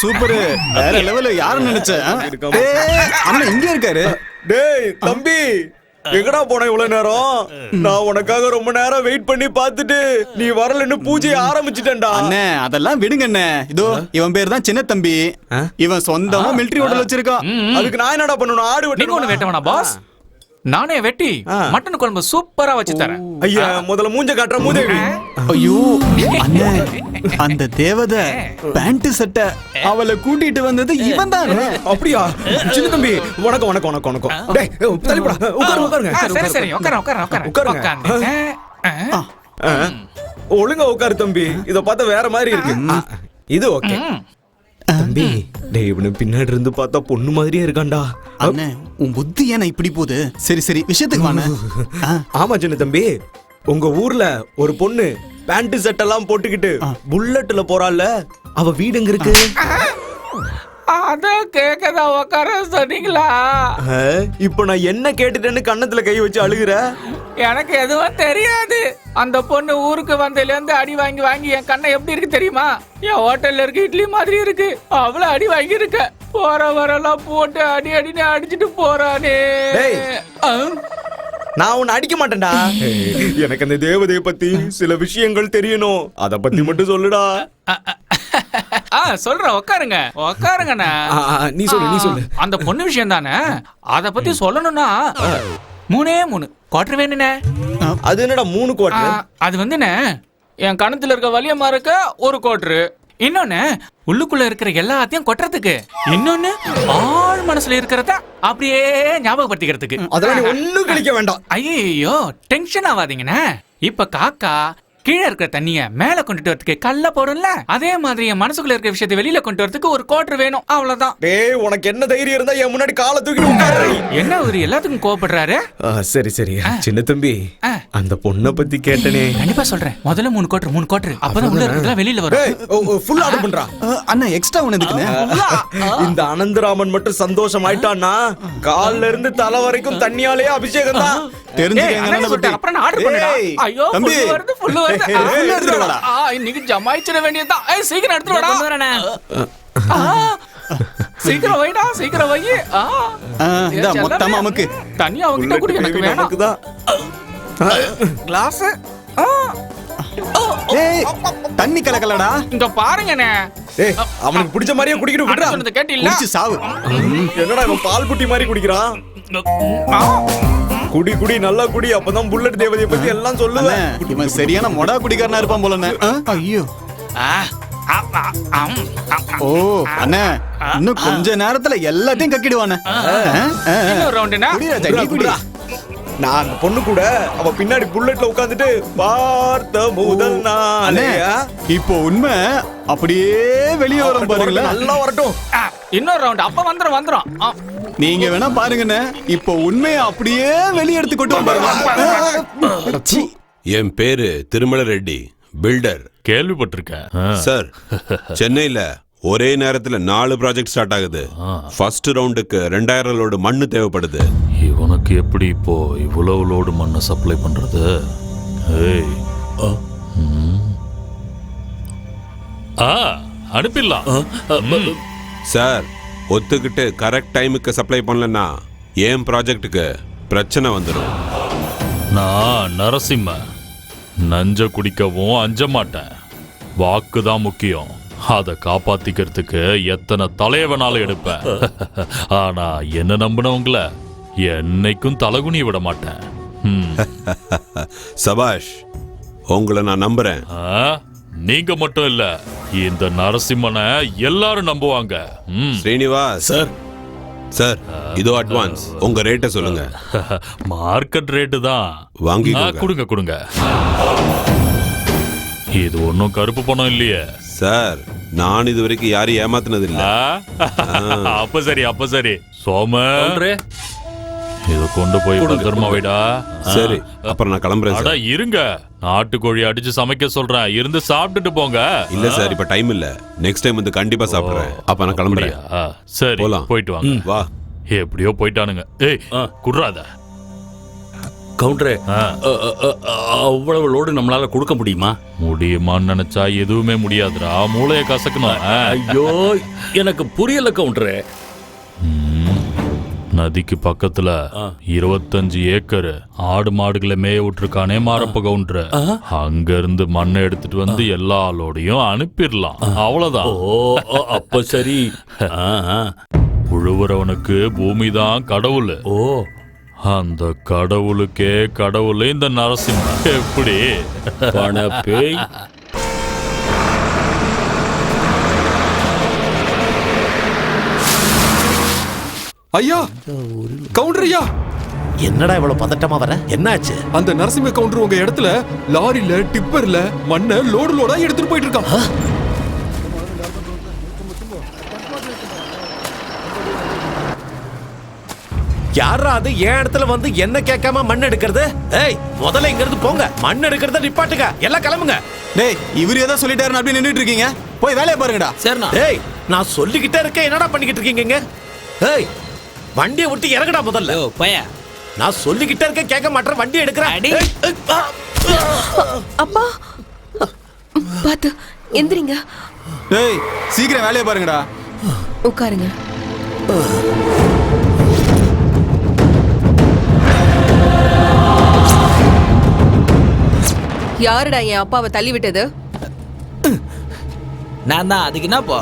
Super, வேற level. யாரும் நினைச்சேன் அண்ணன் இங்க இருக்காரு. டேய் தம்பி, எங்கடா போன இவ்வளவு நேரம்? நான் உனக்காக ரொம்ப நேரம் வெயிட் பண்ணி பார்த்துட்டு நீ வரலன்னு பூஜையை ஆரம்பிச்சிட்டேன்டா. அண்ணே அதெல்லாம் விடுங்க அண்ணே. இதோ இவன் பேர் தான் சின்ன தம்பி. இவன் சொந்தமா மிலிட்டரி ஹோட்டல் வச்சிருக்கான். அதுக்கு நான் என்னடா பண்ணணும்? ஆடு வெட்ட. நீங்க ஒண்ணு வெட்டவனா பாஸ்? நானே வெட்டி மட்டன் குழம்பு சூப்பரா வச்சு தரேன். ஐயா முதல்ல மூஞ்ச காட்டுற மூதேவி. ஐயோ அண்ணே, அந்த தேவதை பேண்ட் சட்டை அவளை கூட்டிட்டு வந்தது இவன் தான். அப்படியா? சின்ன தம்பி வணக்கம் வணக்கம் வணக்கம் வணக்கம். டேய் தள்ளிப்படா, உட்காருங்க உட்காருங்க. சரி சரி உட்கார உட்கார உட்கார உட்காருங்க. ஒழுங்கா உட்காரு தம்பி. இத பார்த்தா வேற மாதிரி இருக்கு. இது ஓகே தம்பி. டேய் இவனு பின்னாடி இருந்து பார்த்தா பொண்ணு மாதிரியே இருக்கான்டா. அண்ணே உன் புத்தி ஏன்னா இப்படி போகுது? சரி சரி விஷயத்துக்கு வாண்ணே. ஆமா சின்ன தம்பி, உங்க ஊர்ல ஒரு பொண்ணு பேண்ட் சட்டெல்லாம் போட்டுக்கிட்டு புல்லட்ல போறாள்ல, அவ வீடு எங்க இருக்கு? அதான் கேக்கதா உட்கார சொன்னீங்களா? இப்ப நான் என்ன கேட்டுட்டேன்னு கண்ணத்துல கை வச்சு அழுகுற? எனக்கு எதுவும் தெரியாது. அந்த பொண்ணு ஊருக்கு வந்ததுல இருந்து அடி வாங்கி வாங்கி என் கண்ணை எப்படி இருக்கு தெரியுமா? என் ஹோட்டல்ல இருக்க இட்லி மாதிரி இருக்கு. அவ்வளவு அடி வாங்கி இருக்க. போற வரலாம் போட்டு அடி அடின்னு அடிச்சுட்டு போறானே. நான் உன்னை அடிக்க மாட்டேன்டா. எனக்கு அந்த தேவதையை பத்தி சில விஷயங்கள் தெரியணும். அத பத்தி மட்டும் சொல்லுடா. சொல்றேன், உட்காருங்க உட்காருங்கண்ணா. நீ சொல்லு நீ சொல்லு. அந்த பொண்ணு விஷயம் தானே, அத பத்தி சொல்லணும்னா 3 குவார்டர் வேணுண்ணே. அது என்னடா 3 குவார்டர்? அது வந்துண்ணே, என் கணத்துல இருக்க வலியமா இருக்க 1 குவார்டர். இன்னொன்னு உள்ளுக்குள்ள இருக்கிற எல்லாத்தையும் கொட்டுறதுக்கு. இன்னொன்னு ஆள் மனசுல இருக்கிறத அப்படியே ஞாபகப்படுத்திக்கிறதுக்கு. அதெல்லாம் நீ ஒண்ணும் கழிக்க வேண்டாம். ஐயோ டென்ஷன் ஆகாதீங்கண்ணே. இப்ப காக்கா கீழே இருக்கிற தண்ணிய மேல கொண்டுட்டு வரதுக்கு கல்ல போடும்ல, அதே மாதிரி என் மனசுக்குள்ள இருக்கிற விஷயத்தை வெளியில கொண்டு வரதுக்கு 1 குவார்டர் வேணும். அவ்வளவுதான். டேய் உனக்கு என்ன தைரியம் இருந்தா என் முன்னாடி காலை தூக்கிட்டு உட்காரு. என்ன ஒரு எல்லாத்துக்கும் கோவப்படுறாரு? சரி சரி சின்ன தம்பி, அந்த பொண்ணை பத்தி கேட்டனே. கண்டிப்பா சொல்றேன். முதல்ல 3 குவார்டர் அப்பதான் உள்ள இருக்கிறதெல்லாம் வெளியில வரும். ஃபுல் ஆர்டர் பண்றா. அண்ணா எக்ஸ்ட்ரா ஒன்னு எதுக்குண்ணே? இந்த அனந்தராமன் மட்டும் சந்தோஷம் ஆயிட்டான்னா கால்ல இருந்து தலை வரைக்கும் தண்ணியாலே அபிஷேகம் தான். அப்புறம் ஆர்டர் பண்ணுடா. ஐயோ தம்பி வருது, ஃபுல் வருது. இன்னைக்கு ஜமாயிச்சிட வேண்டியதுதான். சீக்கிரம் எடுத்து வாடா. சீக்கிரம் வைடா, சீக்கிரம் வை. மொத்தமா நமக்கு தண்ணி அவங்க கிட்ட குடி, எனக்கு வேணும். கிளாஸ் தண்ணி கலக்கலடா. இங்க பாருங்கண்ணே. அவனுக்கு பிடிச்ச மாதிரியே குடிக்கிட்டு விடுறா. சொன்னது கேட்டில்ல? குடிச்சு சாவு. என்னடா இவன் பால் புட்டி மாதிரி குடிக்கிறான்? குடி குடி நல்லா குடி, அப்பதான் புல்லட் தேவதையை பத்தி எல்லாம் சொல்லுவேன். இவன் சரியான மொடா குடிக்காரனா இருப்பான் போலண்ணே. ஐயோ ஓ அண்ணே, இன்னும் கொஞ்ச நேரத்துல எல்லாத்தையும் கக்கிடுவானே. இன்னொரு ரவுண்டுனா நான் அந்த பொண்ணு கூட அவ பின்னாடி புல்லட்ல உட்கார்ந்துட்டு பார்த்த முதல் நாளே. இப்போ உண்மை அப்படியே வெளியே வரும் பாருங்களேன். நல்லா வரட்டும். இன்னொரு ரவுண்ட் அப்ப வந்துரும். நீங்க வேணா பாருங்கண்ணே, இப்போ உண்மையை அப்படியே வெளியே எடுத்து கொண்டு பாருங்க. என் பேரு திருமல ரெட்டி, பில்டர். கேள்விப்பட்டிருக்கேன் சார். சென்னையில ஒரே நேரத்துல 4 ப்ராஜெக்ட் ஸ்டார்ட் ஆகுது. ஃபர்ஸ்ட் ரவுண்டுக்கு 2000 லோடு மண்ணு தேவைப்படுது. இவனுக்கு எப்படி இப்போ இவ்வளவு லோடு மண்ணை சப்ளை பண்றது? அனுப்பிடலாம் சார். ஒத்துக்கிட்டு கரெக்ட் டைமுக்கு சப்ளை பண்ணலன்னா என் ப்ராஜெக்டுக்கு பிரச்சனை வந்துடும். நான் நரசிம்ம நஞ்ச குடிக்கவும் அஞ்ச மாட்டேன். வாக்குதான் முக்கியம். அதை காப்பாத்திக்கிறதுக்கு எத்தனை தலைவனாலும் எடுப்பேன். ஆனா என்ன நம்பினவங்கள என்னைக்கும் தலகுனி விட மாட்டேன். சபாஷ், உங்களை நான் நம்புறேன். நீங்க மட்டும் இல்ல, இந்த நரசிம்மனை எல்லாரும் நம்புவாங்க. ஸ்ரீனிவாஸ் சார். சார் இதோ அட்வான்ஸ். உங்க ரேட்டை சொல்லுங்க. மார்க்கெட் ரேட்டு தான். வாங்கி கொடுங்க. இது ஒன்னும் கருப்பு பணம் இல்லையே சார். நான் இது வரைக்கும் யாரையும் ஏமாத்தினது இல்ல. அப்ப சரி சோம, இத கொண்டு போய் பத்திரமா வைடா. சரி, அப்புறம் நான் கிளம்புறேன் சார். இருங்க, நாட்டுக்கோழி அடிச்சு சமைக்க சொல்றேன், இருந்து சாப்பிட்டுட்டு போங்க. இல்ல சார், இப்ப டைம் இல்ல. நெக்ஸ்ட் டைம் வந்து கண்டிப்பா சாப்பிடுறேன். அப்ப நான் கிளம்புறேன். சரி போலாம், போயிட்டு வாங்க. வா. எப்படியோ போயிட்டானுங்க. குடுறாத. கவுண்டரே, அவ்வளவு லோடு நம்மளால கொடுக்க முடியுமா? முடியுமான்னு நினைச்சா எதுவுமே முடியாதுடா, மூளைய கசக்கணும். ஐயோ, எனக்கு புரியல கவுண்டரே. நதிக்கு பக்கத்துல 25 ஏக்கர் ஆடு மாடுகளை மேய விட்டுருக்கானே மாரப்ப கவுண்டர். அங்க இருந்து மண்ணை எடுத்துட்டு வந்து எல்லா ஆளோடையும் அனுப்பிடலாம், அவ்வளவுதான். ஓ, அப்ப சரி. உழுவுறவனுக்கு பூமி தான் கடவுள். ஓ, அந்த கடவுளுக்கே கடவுள் இந்த நரசிம்மன். எப்படி பண பேய்? ஐயா, கவுண்டர் ஐயா, என்னடா இவ்வளவு பதட்டமா வர? என்னாச்சு? அந்த நரசிம்ம கவுண்டர் உங்க இடத்துல லாரில டிப்பர்ல மண்ணை லோடா எடுத்துட்டு போயிட்டு இருக்கான். யாரா அது என் இடத்துல வந்து என்ன கேட்காம மண் எடுக்கிறது? ஏய், முதல்ல இங்க இருந்து போங்க. மண் எடுக்கிறத நிப்பாட்டுங்க, எல்லாம் கிளம்புங்க. டேய், இவரு ஏதோ சொல்லிட்டாருன்னு அப்படி நின்னுட்டு இருக்கீங்க, போய் வேலையை பாருங்கடா. சரிண்ணா. ஏய், நான் சொல்லிக்கிட்டே இருக்கேன், என்னடா பண்ணிக்கிட்டு இருக்கீங்க? ஏய், வண்டியை விட்டு இறங்கடா முதல்ல. நான் சொல்லிக்கிட்டே இருக்கேன், கேட்க மாட்டேன், வண்டி எடுக்கிறேன். அப்பா பாத்து எந்திரிங்க. டேய், சீக்கிரம் வேலையை பாருங்கடா. உட்காருங்க. யாருடா என் அப்பாவை தள்ளி விட்டது? நான் தான். அதுக்கு என்ன போ?